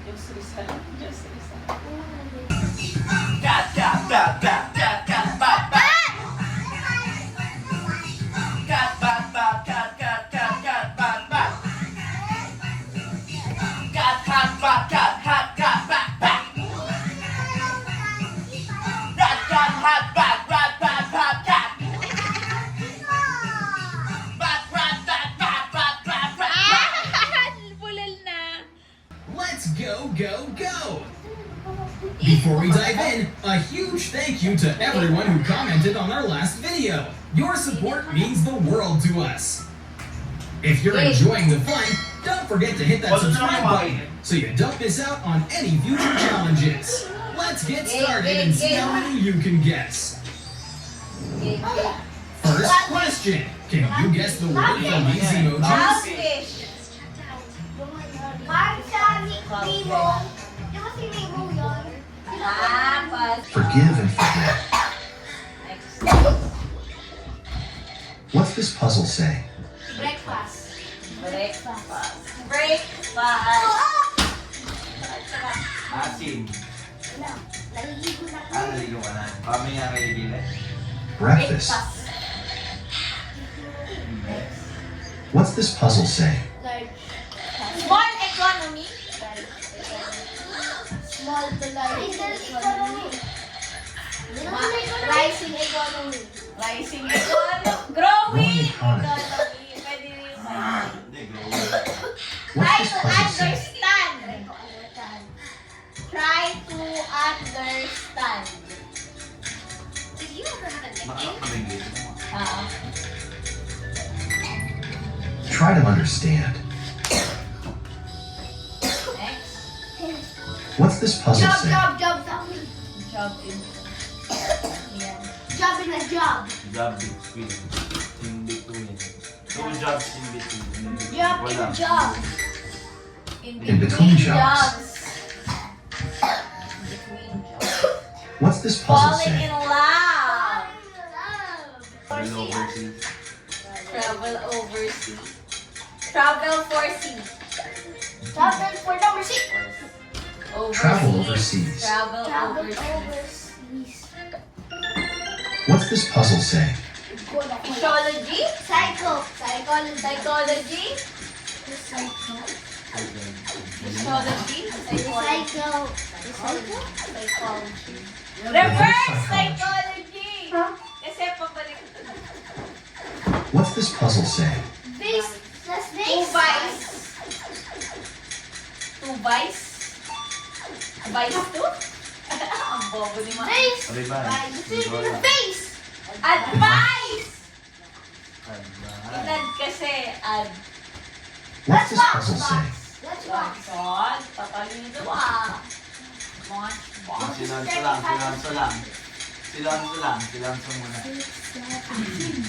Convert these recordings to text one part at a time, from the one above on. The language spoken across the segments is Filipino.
Diyos Rizal. Diyos Rizal. Cat, cat, cat, cat, cat, cat, bat, bat. Cat, bat, bat, cat, cat, cat, cat, bat, bat. Cat, hat, bat, cat, hat, cat, bat, bat. Rat, cat, hat, bat, rat, bat, bat, cat. Bat, rat, bat, bat, bat, bat, bat. Bulal na. Let's go, go, go! Before we dive in, a huge thank you to everyone who commented on our last video. Your support means the world to us. If you're enjoying the fun, don't forget to hit that subscribe button so you don't miss out on any future challenges. Let's get started and see how many you can guess. First question. Can you guess the word from these emojis? Cowfish. Forgive and forget. What's this puzzle say? Breakfast. Asin. Naligo ka na. Kami nga kayo gila. Breakfast. What's this puzzle say? Small economy. Small to large economy. Rising economy. Rising economy. Growing economy. economy. Pwede rin yung Hindi, grow. Try What's this to puzzle say? understand. Try to understand. Makakamigil. Oo. Try to understand. Next. What's this puzzle say? Job. Job in. Yan. Job in a job. Job between. In between. Two jobs in between. Job in a job. In between jobs. In between jobs. What's this puzzle Falling in say? love. Travel overseas. Travel overseas. Travel for sea. Travel for number 6. Overseas. Travel overseas. Travel Travel overseas. overseas. What's this puzzle say? Psychology. Psychology. Psychology. Psychology. Psychology. Reverse psychology. Kasi pabalik. What's this puzzle say? Base. That's Two base. vice. Two vice. Vice two? Ang bobo ni Ma. Base. Sabi ba? Base. Advice! Inad kasi ad. What's this puzzle say? That's box. God, papalido ah. Lunchbox. Silonso lang. Silonso muna.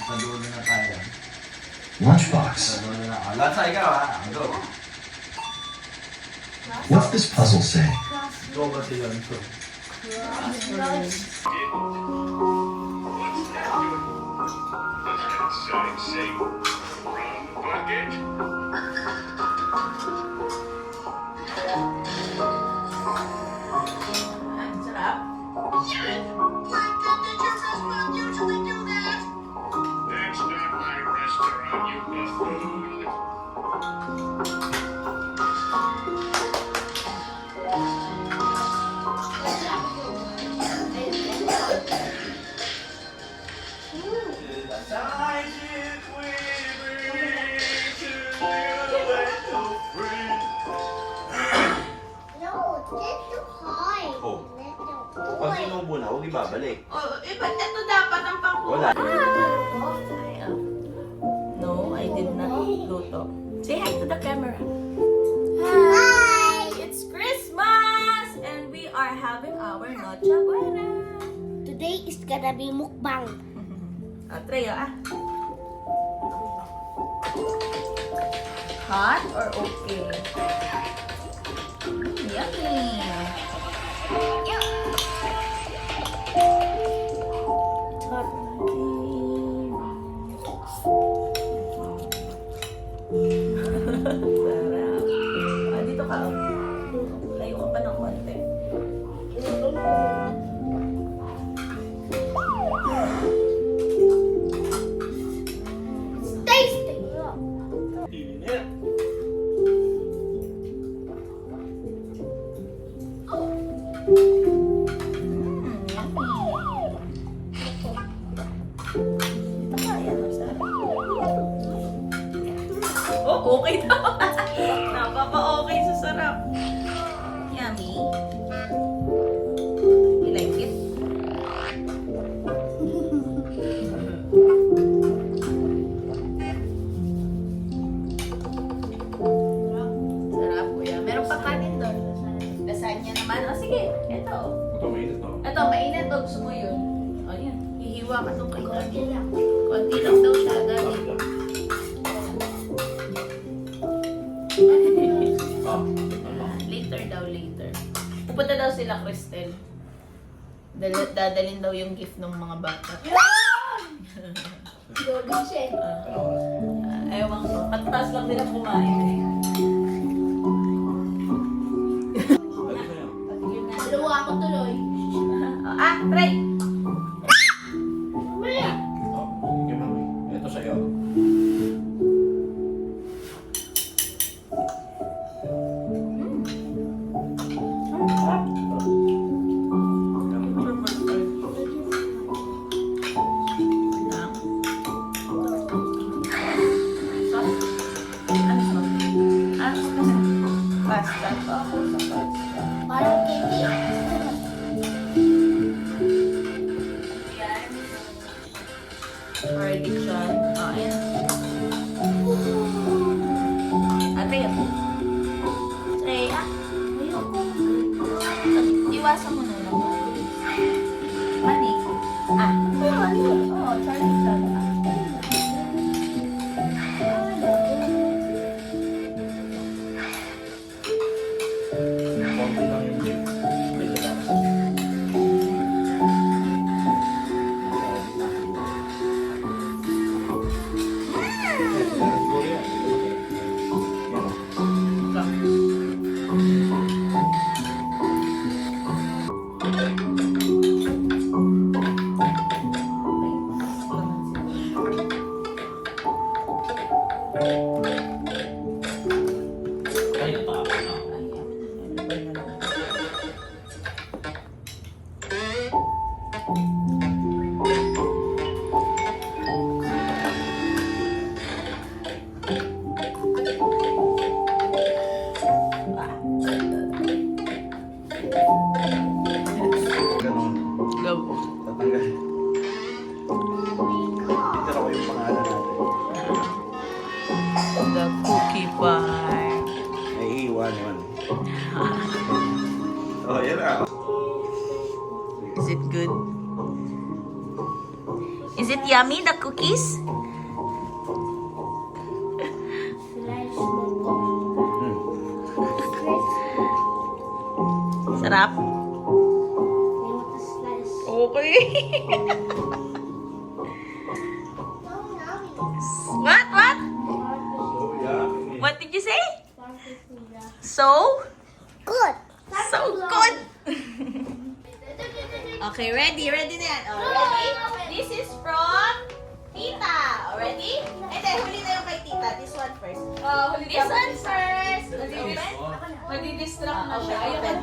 Sa dulo na tayo. Lunchbox. Sa dulo na. Lansa ikaw ha. Go. What's this puzzle say? Go ba silonso? Ang sarap. That's not my restaurant, you buffoon. No, get too high. Oh. Pag sinubo na, huwag ibabalik. Oh, ba't ito dapat ang Wala. No, I did not luto. Say hi to the camera. Hi. It's Christmas! And we are having our Noche Buena. Today is gonna be mukbang. Try ah. Hot or okay? Yummy! Hot. Sarap. Dito ka. Layo pakanin doon. Lasagna naman. O sige, ito. Ito, mainit to. Ito, mainit o gusto mo yun? O yan, hihiwa ka itong kay Daddy. Konti lang daw siya, Daddy. Later daw, later. Pupunta daw sila, Cristel. Dadalhin daw yung gift ng mga bata. Ewan ko. Katas lang nila kumain. Dalawa ako tuloy. Try! Ito sa'yo. Pasta. Ako sa pasta. Parang candy. Ready siya. Ayan. Ate, yan. Tray, Ayoko. Iwasan mo na lang. Mani. Oo, Charlie. Konti lang yung gift. Ito lang. Siguro yan. Yan. Ay, natapon na. Ganun. Go. Tatanggal. Titira ko yung pangalan natin. The cookie pie. Ay, iwan yun. Oh, yan na. Is it good? Is it yummy, the cookies? Slice mo ko. Hmm. Sarap? Yung slice. Okay. No, What? Oh, yeah. What did you say? no. So? Good. So good! Okay, ready? Ready na yan. Oh, ready? This is from Tita. Oh, ready? Hindi, huli na yung kay Tita. This one first. This one first. Madi-distract na Okay, siya. open.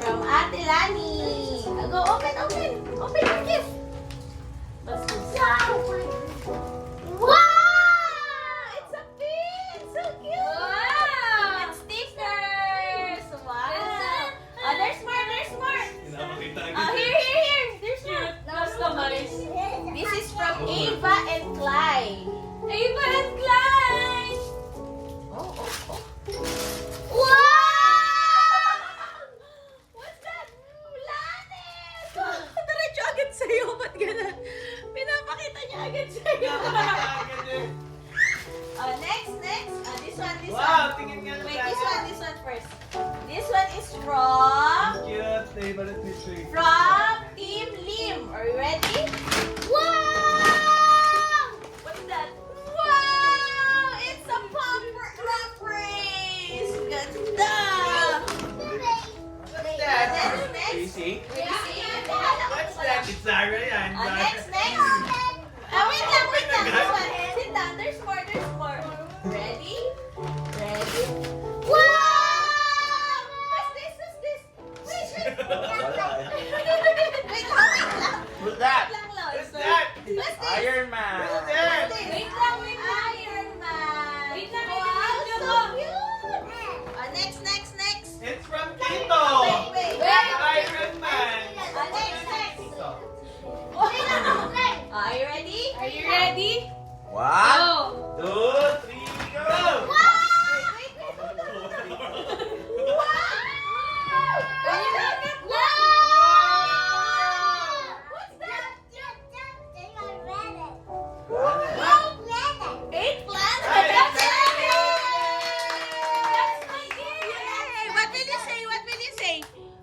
From Ate Lani. Go, open. Open your gift. Wow! It's a pin! So cute! Wow! It's stickers! Wow! Oh, there's more! Here! There's more! Customize. This is from Ava and Clyde. Ava and Clyde! Oh. Wow! What's that? Planet! Diretso agad sa'yo. Ba't gano'n? Pinapakita niya agad sa'yo. Next. This one. Wow, tingin nga Wait, this one first. This one is from Cute. Favorite ni Tree. Team Lim. Are you ready? What's that? Wow! It's a pump race! Ganda! Next. Easy. What's That is Sarah yan. Next. Wait lang. This one. Sit down. There's more. Ready? Wow! What's this? Wait. Wala eh. Wait lang. What's that? Wait lang.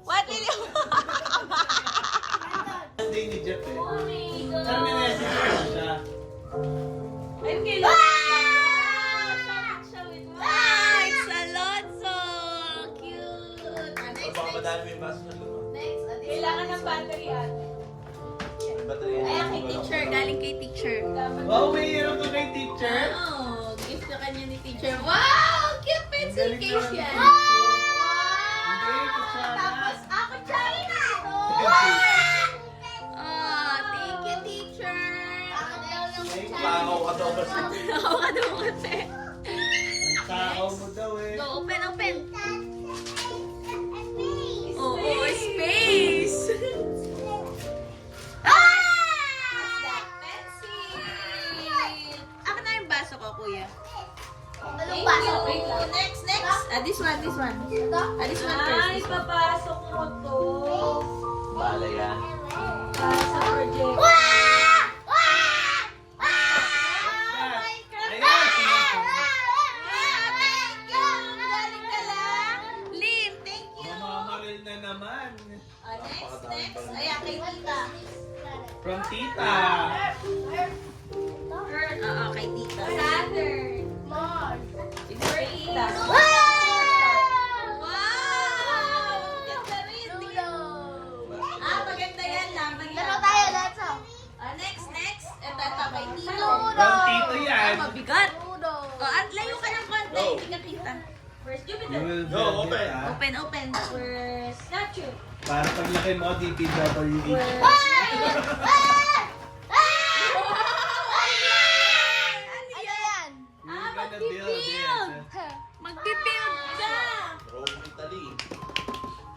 What will you... Hindi ni Jeff eh. Oh my God. Pero may message ko siya. Ayun kay Lola. Siya with mo. Ah, it's Alonso! Cute! Next, Baka next. madami yung baso na luma. Next, Kailangan ng battery at. Baterya. Ayan, kay teacher. Galing kay teacher. Wow, may hero ka kay teacher. Oh, gift na kanya ni teacher. Wow! Cute pencil Galing case naman. yan. Hindi, kutsara. Tapos, ako China! Wow! Oh, thank you, teacher. Ay, pakaw ka daw kasi. Ako ka daw kasi. Ang takaw mo daw eh. Go, open, open. Oh, space. Ako na yung baso ko, kuya. Anong baso? Wait lang. Next, next. This one, this one. Ito? This one Ay, first. This one. papasok mo to. Bala yan. Sa project. Lim, thank you. Mamamaril na naman. Next, next. Ayan, kay tita. From tita. Oo, kay tita. Saturn. Siguro kay tita. Wow! Wow! Ganda rin. Ah, maganda yan lang. Laro tayo, let's go. Next, next. Ito kay tito. From tito yan. Mabigat. Ludo. At layo ka ng konti. Go. Hindi ka kita. First You Jupiter. will Go, build open. it, ah. Open, open. First statue. Para paglaki mo, DPWH. Ano yan? We're gonna build it. Magpibuild ka. Rome, Italy.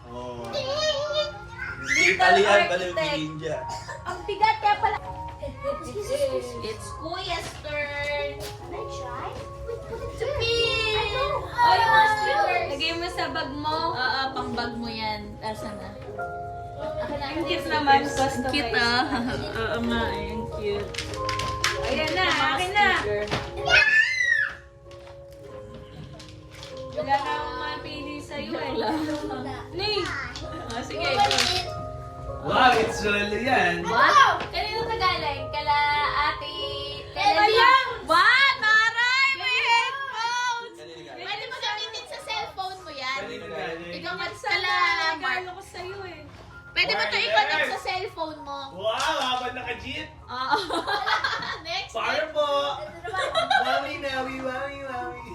Oh. Italy yan, baliw ni India. Ang bigat kaya pala. It's Kuya's turn. Can I try? Oh, yung mga sticker. Lagay mo sa bag mo. Oo, pang bag mo yan. Asa na? Ang cute naman. Customized. Cute ah. Oo nga, ang cute. Ayan na, akin na. Wala na akong mapili sa'yo eh. Nay! Sige. Wow, it's really yan. Wow! Kanino ka galing? Kala ate... Kala Lim! Wow, taray! May headphones! Kanina galing? Pwede mo gamitin sa cellphone mo yan. Kanina galing. Ikaw man Sana sala, Mark. regalo ko sa'yo eh. Pwede mo ito i-connect sa cellphone mo. Wow, habang naka-jeep. Oo. Next. Para po. Wawi nawi, wawi wawi.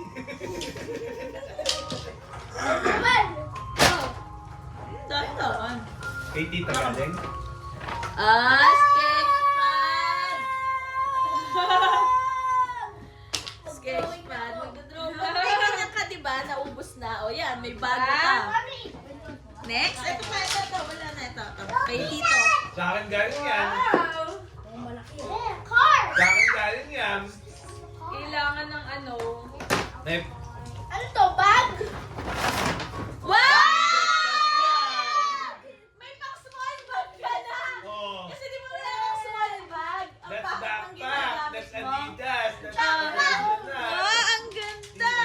Doon. Kay tita galing. Sketchpad! Sketchpad. Magdodraw ka. May ganyan ka, diba? Naubos na. O yan, may bago ka. Next. Ito pa, ito. Wala na ito. Kay Tito. Sa akin galing yan. Wow! Car! Sa akin galing yan. Kailangan ng ano. Nep. Ano to, bag? Wow! May pang small bag ka na! Oh. Kasi di mo wala ng small bag. Ang That's bakit ang backpack. ginagamit That's mo? Adidas. That's Wow, Adidas. ang ganda!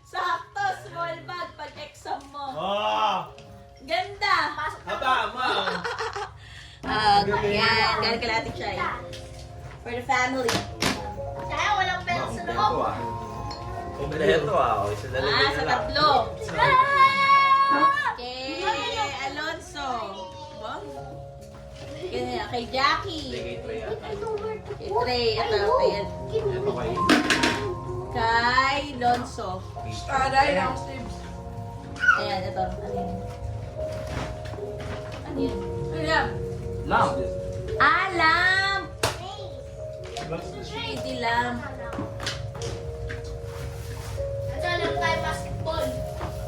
Sakto, small bag pag exam mo. Oh. Ganda! Haba, ma. Yan. Galing kala Ate Chay. For the family. Kaya walang pera sa loob. Kompleto ah. Isa na lang. Sa tatlo. Okay. Alonso. Wow. Kaya kay Jackie. Kay Trey ata. Kay Trey. Ito. Kay Ito kay Kay Lonso. Aray, ang sleeves. Ayan, ito. Ano yun? Ano yun? Ayan. Lamp. Lamp! What's the shape? Pretty lamp. Let's go, laro tayo basketball.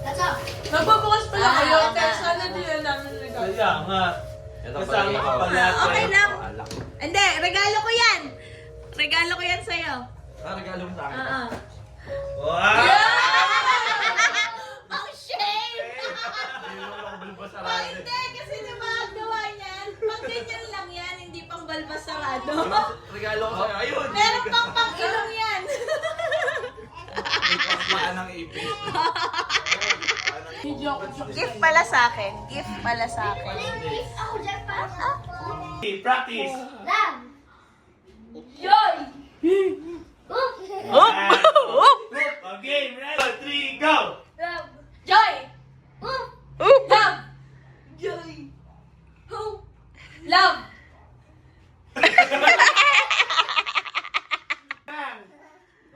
Let's go. Magbubukas pala kayo. Ah, Kaya ah, sana ah. din namin regalo. Kaya nga. Ito Kasama ka pala. Okay lang. Alak. Hindi, regalo ko yan. Regalo ko yan sa'yo. Regalo mo sa akin. Wow! Ang shame! Hindi mo lang bulbas Oh, hindi, kasi diba ang gawa niyan? Pang ganyan lang yan, hindi pang balbasarado. Regalo ko sa'yo. Ayun! Meron pang ilong yan. May pasmaan ng ipis. Pasmaan ng Gift pala sa akin. Gift pala sa akin. Please, ako dyan pa. Practice! Love. Joy! Oh! Okay, ready? 3, go! Love! Joy! Oop! Love! Joy! Hope! Love! Bang!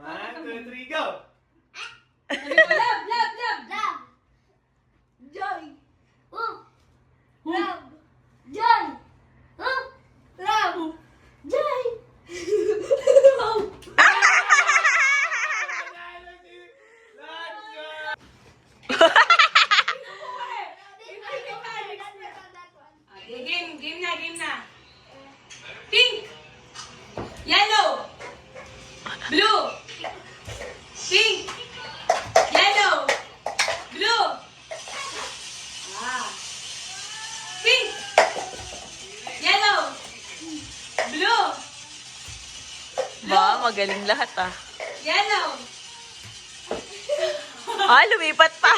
1, 2, 3, go! Sabi mo, love! Love! Love! Love. Joy! Hope. Love! Joy! Hope. Love! Joy! Hope! Game na. Pink! Yellow! Blue! Pink! Yellow! Blue! Pink! Yellow! Blue! Ba, magaling lahat ah. Yellow! Ah, lumipat pa.